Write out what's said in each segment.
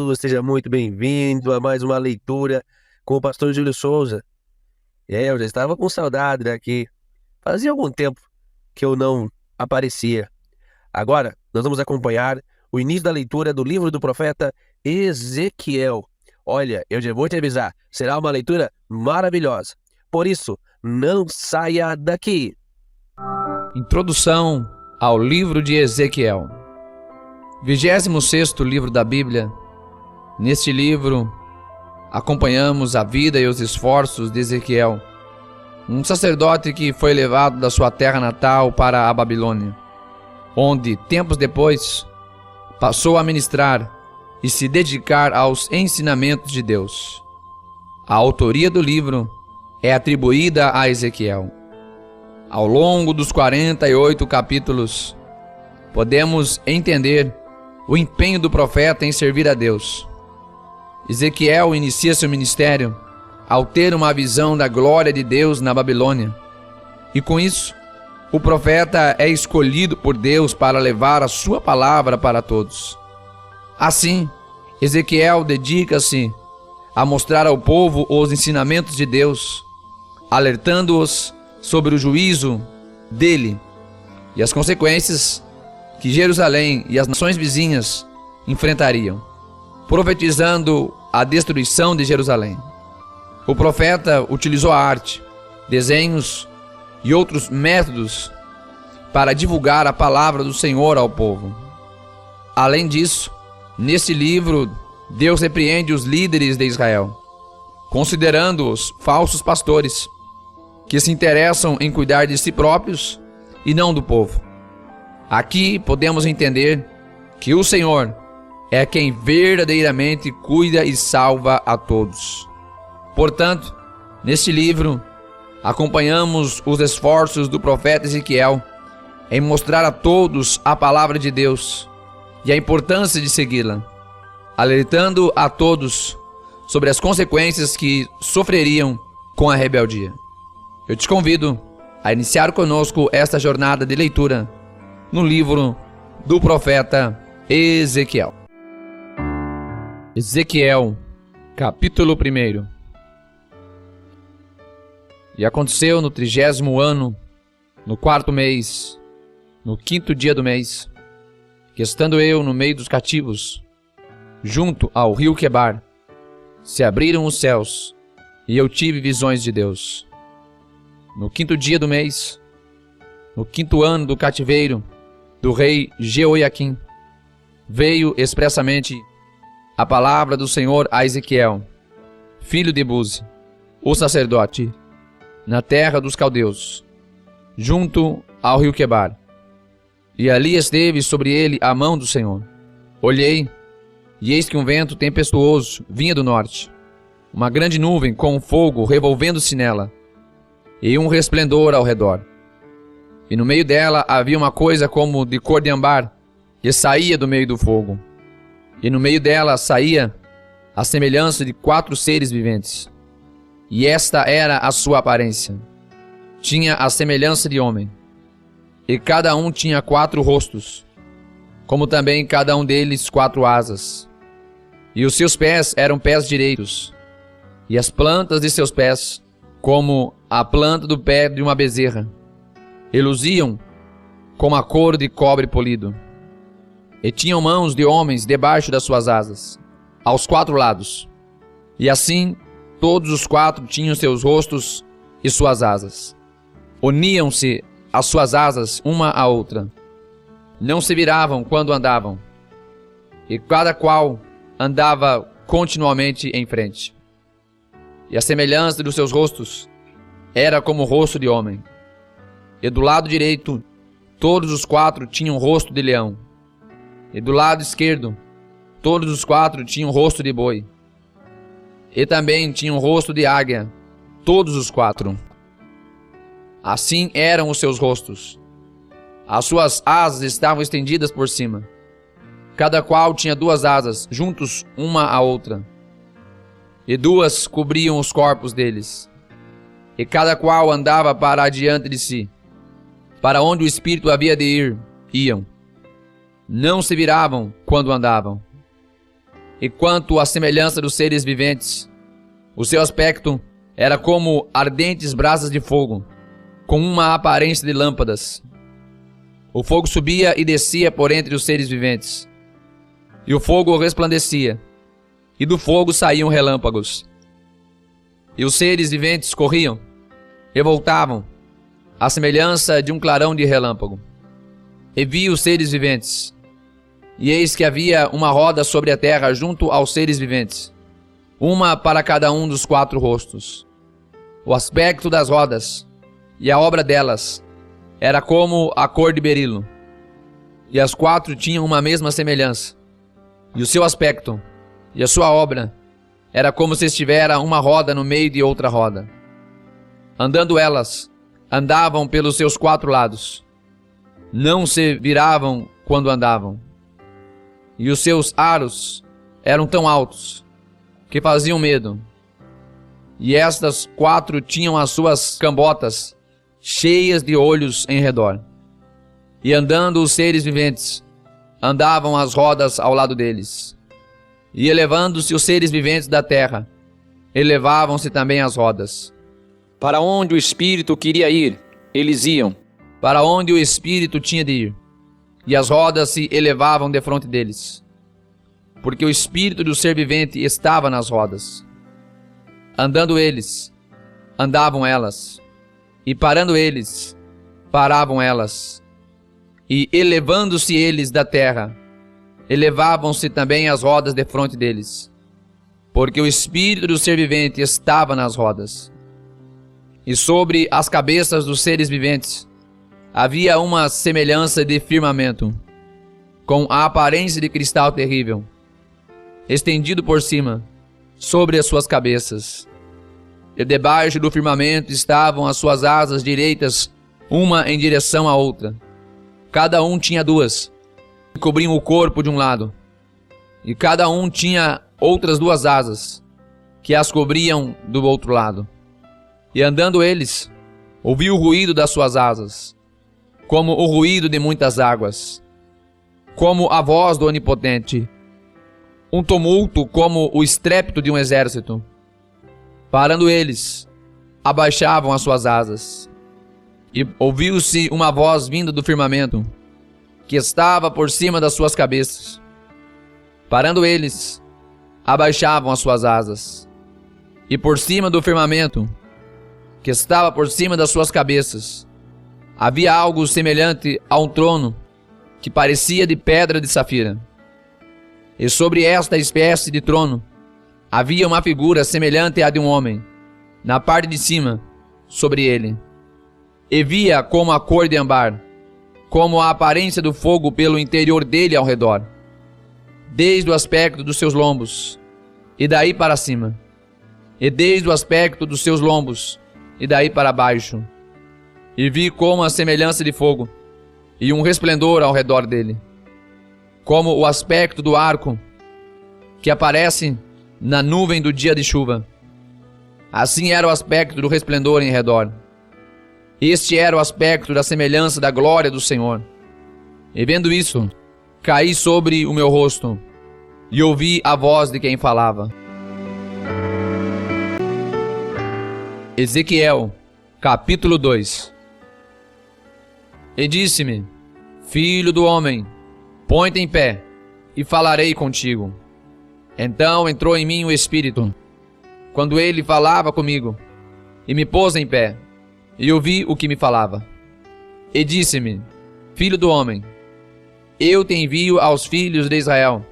Jesus, seja muito bem-vindo a mais uma leitura com o pastor Júlio Souza. Eu já estava com saudade daqui. Fazia algum tempo que eu não aparecia. Agora, nós vamos acompanhar o início da leitura do livro do profeta Ezequiel. Olha, eu já vou te avisar, será uma leitura maravilhosa. Por isso, não saia daqui. Introdução ao livro de Ezequiel. 26º livro da Bíblia. Neste livro, acompanhamos a vida e os esforços de Ezequiel, um sacerdote que foi levado da sua terra natal para a Babilônia, onde, tempos depois, passou a ministrar e se dedicar aos ensinamentos de Deus. A autoria do livro é atribuída a Ezequiel. Ao longo dos 48 capítulos, podemos entender o empenho do profeta em servir a Deus. Ezequiel inicia seu ministério ao ter uma visão da glória de Deus na Babilônia. E com isso, o profeta é escolhido por Deus para levar a sua palavra para todos. Assim, Ezequiel dedica-se a mostrar ao povo os ensinamentos de Deus, alertando-os sobre o juízo dele e as consequências que Jerusalém e as nações vizinhas enfrentariam, profetizando a destruição de Jerusalém. O profeta utilizou a arte, desenhos e outros métodos para divulgar a palavra do Senhor ao povo. Além disso, neste livro, Deus repreende os líderes de Israel, considerando-os falsos pastores, que se interessam em cuidar de si próprios e não do povo. Aqui podemos entender que o Senhor é quem verdadeiramente cuida e salva a todos. Portanto, neste livro, acompanhamos os esforços do profeta Ezequiel em mostrar a todos a palavra de Deus e a importância de segui-la, alertando a todos sobre as consequências que sofreriam com a rebeldia. Eu te convido a iniciar conosco esta jornada de leitura no livro do profeta Ezequiel. Ezequiel, capítulo 1. E aconteceu no 30º ano, no 4º mês, no 5º dia do mês, que estando eu no meio dos cativos, junto ao rio Quebar, se abriram os céus, e eu tive visões de Deus. No 5º dia do mês, no 5º ano do cativeiro do rei Jeoiaquim, veio expressamente a palavra do Senhor a Ezequiel, filho de Buzi, o sacerdote, na terra dos caldeus, junto ao rio Quebar. E ali esteve sobre ele a mão do Senhor. Olhei, e eis que um vento tempestuoso vinha do norte, uma grande nuvem com fogo revolvendo-se nela, e um resplendor ao redor. E no meio dela havia uma coisa como de cor de ambar, que saía do meio do fogo. E no meio dela saía a semelhança de 4 seres viventes. E esta era a sua aparência. Tinha a semelhança de homem. E cada um tinha 4 rostos, como também cada um deles 4 asas. E os seus pés eram pés direitos, e as plantas de seus pés, como a planta do pé de uma bezerra, e luziam como a cor de cobre polido. E tinham mãos de homens debaixo das suas asas, aos 4 lados. E assim, todos os 4 tinham seus rostos e suas asas. Uniam-se as suas asas uma à outra. Não se viravam quando andavam. E cada qual andava continuamente em frente. E a semelhança dos seus rostos era como o rosto de homem. E do lado direito, todos os 4 tinham o rosto de leão. E do lado esquerdo, todos os 4 tinham o rosto de boi. E também tinham o rosto de águia, todos os 4. Assim eram os seus rostos. As suas asas estavam estendidas por cima. Cada qual tinha 2 asas, juntos uma à outra. E 2 cobriam os corpos deles. E cada qual andava para adiante de si. Para onde o espírito havia de ir, iam. Não se viravam quando andavam. E quanto à semelhança dos seres viventes, o seu aspecto era como ardentes brasas de fogo, com uma aparência de lâmpadas. O fogo subia e descia por entre os seres viventes, e o fogo resplandecia, e do fogo saíam relâmpagos. E os seres viventes corriam e voltavam, à semelhança de um clarão de relâmpago. E vi os seres viventes, e eis que havia uma roda sobre a terra junto aos seres viventes, uma para cada um dos 4 rostos. O aspecto das rodas e a obra delas era como a cor de berilo, e as 4 tinham uma mesma semelhança, e o seu aspecto e a sua obra era como se estivera uma roda no meio de outra roda. Andando elas, andavam pelos seus 4 lados, não se viravam quando andavam, e os seus aros eram tão altos que faziam medo, e estas 4 tinham as suas cambotas cheias de olhos em redor. E andando os seres viventes, andavam as rodas ao lado deles. E elevando-se os seres viventes da terra, elevavam-se também as rodas. Para onde o Espírito queria ir, eles iam. Para onde o Espírito tinha de ir, e as rodas se elevavam defronte deles, porque o Espírito do ser vivente estava nas rodas. Andando eles, andavam elas, e parando eles, paravam elas. E elevando-se eles da terra, elevavam-se também as rodas defronte deles, porque o Espírito do ser vivente estava nas rodas. E sobre as cabeças dos seres viventes havia uma semelhança de firmamento, com a aparência de cristal terrível, estendido por cima, sobre as suas cabeças. E debaixo do firmamento estavam as suas asas direitas, uma em direção à outra. Cada um tinha 2, que cobriam o corpo de um lado, e cada um tinha outras 2 asas, que as cobriam do outro lado. E andando eles, ouvi o ruído das suas asas, como o ruído de muitas águas, como a voz do Onipotente, um tumulto como o estrépito de um exército. Parando eles, abaixavam as suas asas, e ouviu-se uma voz vinda do firmamento, que estava por cima das suas cabeças. Parando eles, abaixavam as suas asas, e por cima do firmamento, que estava por cima das suas cabeças, havia algo semelhante a um trono, que parecia de pedra de safira. E sobre esta espécie de trono, havia uma figura semelhante à de um homem, na parte de cima, sobre ele. E via como a cor de âmbar, como a aparência do fogo pelo interior dele ao redor, desde o aspecto dos seus lombos, e daí para cima, e desde o aspecto dos seus lombos, e daí para baixo. E vi como a semelhança de fogo, e um resplendor ao redor dele, como o aspecto do arco, que aparece na nuvem do dia de chuva. Assim era o aspecto do resplendor em redor. Este era o aspecto da semelhança da glória do Senhor. E vendo isso, caí sobre o meu rosto, e ouvi a voz de quem falava. Ezequiel, capítulo 2. E disse-me: Filho do homem, põe-te em pé, e falarei contigo. Então entrou em mim o Espírito, quando ele falava comigo, e me pôs em pé, e ouvi o que me falava. E disse-me: Filho do homem, eu te envio aos filhos de Israel,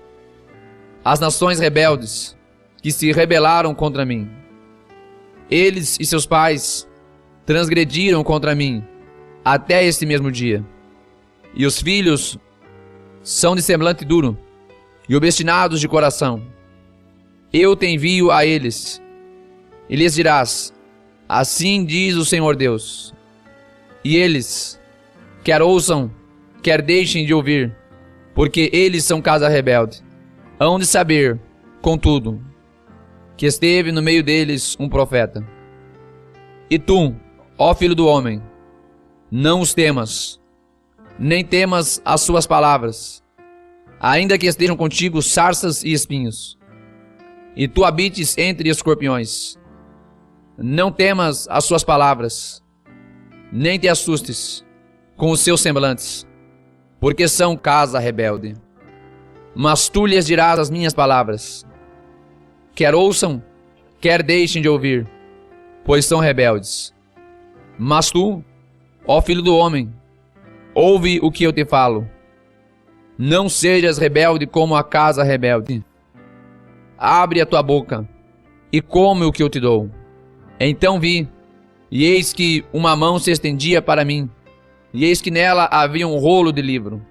as nações rebeldes, que se rebelaram contra mim. Eles e seus pais transgrediram contra mim até este mesmo dia. E os filhos são de semblante duro e obstinados de coração. Eu te envio a eles, e lhes dirás: assim diz o Senhor Deus. E eles, quer ouçam, quer deixem de ouvir, porque eles são casa rebelde, hão de saber, contudo, que esteve no meio deles um profeta. E tu, ó filho do homem, não os temas, nem temas as suas palavras, ainda que estejam contigo sarças e espinhos. e tu habites entre escorpiões. Não temas as suas palavras, nem te assustes com os seus semblantes, porque são casa rebelde. Mas tu lhes dirás as minhas palavras, quer ouçam, quer deixem de ouvir, pois são rebeldes. Mas tu, ó filho do homem, ouve o que eu te falo. Não sejas rebelde como a casa rebelde. Abre a tua boca e come o que eu te dou. Então vi, e eis que uma mão se estendia para mim, e eis que nela havia um rolo de livro.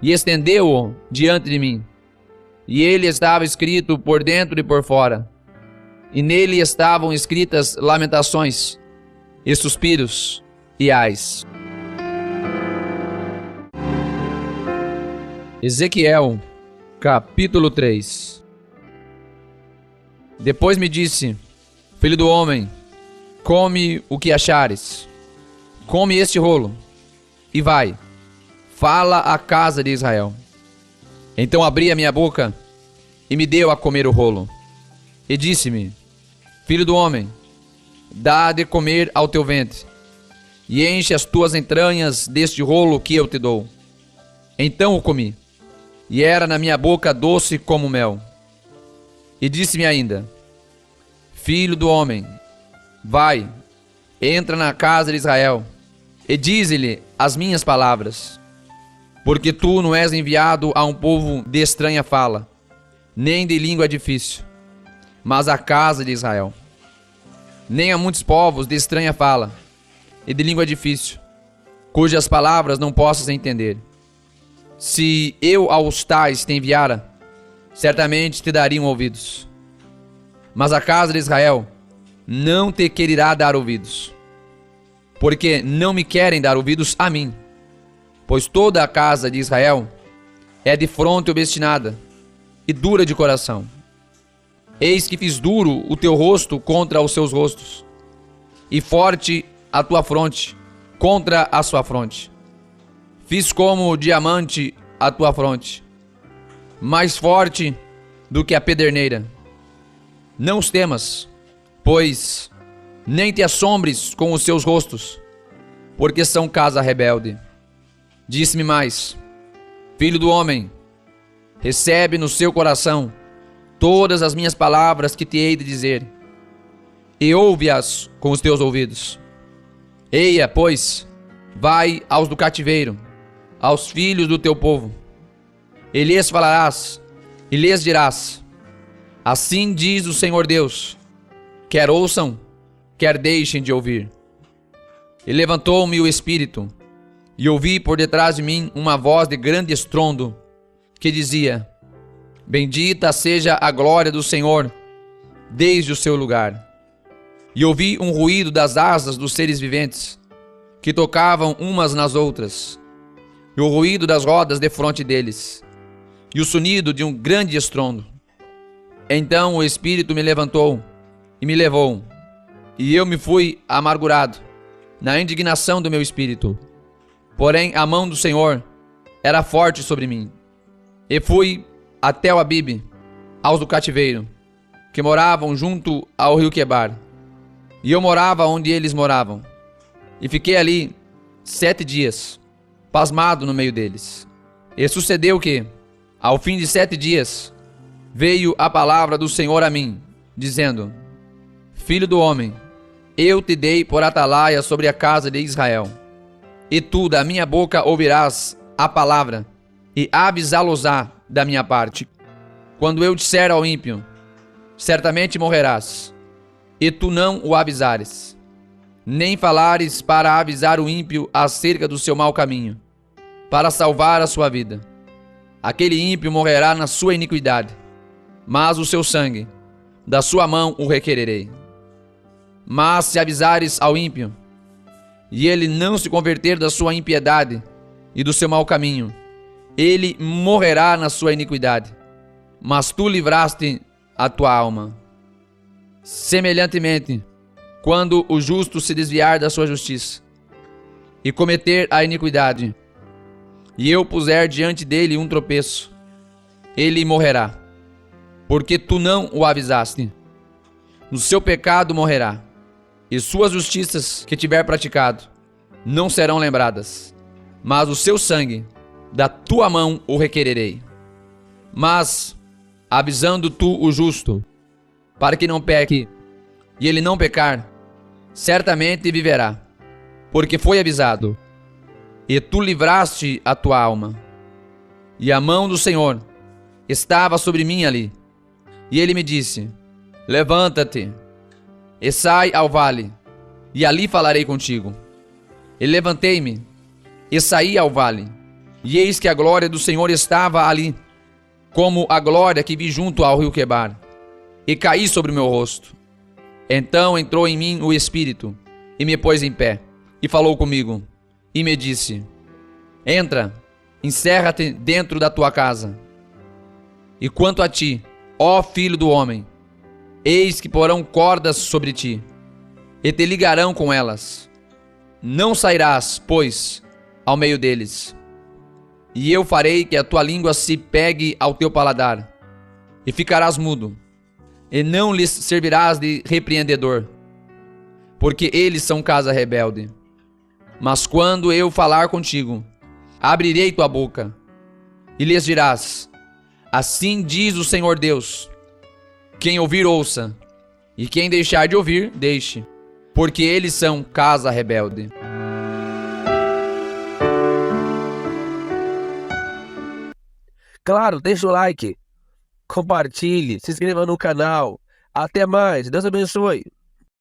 E estendeu-o diante de mim, e ele estava escrito por dentro e por fora. E nele estavam escritas lamentações, e suspiros, e ais. Ezequiel, capítulo 3. Depois me disse: filho do homem, come o que achares, come este rolo, e vai, fala à casa de Israel. Então abri a minha boca, e me deu a comer o rolo, e disse-me: filho do homem, dá de comer ao teu ventre, e enche as tuas entranhas deste rolo que eu te dou. Então o comi, e era na minha boca doce como mel. E disse-me ainda: filho do homem, vai, entra na casa de Israel, e dize-lhe as minhas palavras, porque tu não és enviado a um povo de estranha fala, nem de língua difícil, mas à casa de Israel. Nem a muitos povos de estranha fala e de língua difícil, cujas palavras não possas entender. Se eu aos tais te enviara, certamente te dariam ouvidos. Mas a casa de Israel não te quererá dar ouvidos, porque não me querem dar ouvidos a mim, pois toda a casa de Israel é de fronte obstinada e dura de coração. Eis que fiz duro o teu rosto contra os seus rostos, e forte a tua fronte contra a sua fronte. Fiz como diamante a tua fronte, mais forte do que a pederneira. Não os temas, pois nem te assombres com os seus rostos, porque são casa rebelde. Disse-me mais: filho do homem, recebe no seu coração todas as minhas palavras que te hei de dizer, e ouve-as com os teus ouvidos. Eia, pois, vai aos do cativeiro, aos filhos do teu povo, e lhes falarás, e lhes dirás: assim diz o Senhor Deus, quer ouçam, quer deixem de ouvir. E levantou-me o Espírito, e ouvi por detrás de mim uma voz de grande estrondo, que dizia: bendita seja a glória do Senhor, desde o seu lugar. E ouvi um ruído das asas dos seres viventes, que tocavam umas nas outras, e o ruído das rodas defronte deles, e o sonido de um grande estrondo. Então o Espírito me levantou e me levou, e eu me fui amargurado na indignação do meu espírito. Porém a mão do Senhor era forte sobre mim, e fui até o Abibe, aos do cativeiro, que moravam junto ao rio Quebar, e eu morava onde eles moravam, e fiquei ali 7 dias, pasmado no meio deles. E sucedeu que, ao fim de 7 dias, veio a palavra do Senhor a mim, dizendo: filho do homem, eu te dei por atalaia sobre a casa de Israel, e tu da minha boca ouvirás a palavra, e avisá-los-á da minha parte. Quando eu disser ao ímpio: certamente morrerás, e tu não o avisares, nem falares para avisar o ímpio acerca do seu mau caminho, para salvar a sua vida, aquele ímpio morrerá na sua iniquidade, mas o seu sangue, da sua mão o requererei. Mas se avisares ao ímpio, e ele não se converter da sua impiedade e do seu mau caminho, ele morrerá na sua iniquidade, mas tu livraste a tua alma. Semelhantemente, quando o justo se desviar da sua justiça e cometer a iniquidade, e eu puser diante dele um tropeço, ele morrerá. porque tu não o avisaste. No seu pecado morrerá, e suas justiças que tiver praticado não serão lembradas, mas o seu sangue da tua mão o requererei. Mas, avisando tu o justo, para que não peque, e ele não pecar, certamente viverá, porque foi avisado, e tu livraste a tua alma. E a mão do Senhor estava sobre mim ali, e ele me disse: levanta-te, e sai ao vale, e ali falarei contigo. E levantei-me, e saí ao vale, e eis que a glória do Senhor estava ali, como a glória que vi junto ao rio Quebar, e caí sobre o meu rosto. Então entrou em mim o Espírito, e me pôs em pé, e falou comigo, e me disse: entra, encerra-te dentro da tua casa. E quanto a ti, ó filho do homem, eis que porão cordas sobre ti, e te ligarão com elas. Não sairás, pois, ao meio deles. E eu farei que a tua língua se pegue ao teu paladar, e ficarás mudo, e não lhes servirás de repreendedor, porque eles são casa rebelde. Mas quando eu falar contigo, abrirei tua boca, e lhes dirás: assim diz o Senhor Deus. Quem ouvir, ouça, e quem deixar de ouvir, deixe, porque eles são casa rebelde. Claro, deixa o like, compartilhe, se inscreva no canal. Até mais, Deus abençoe.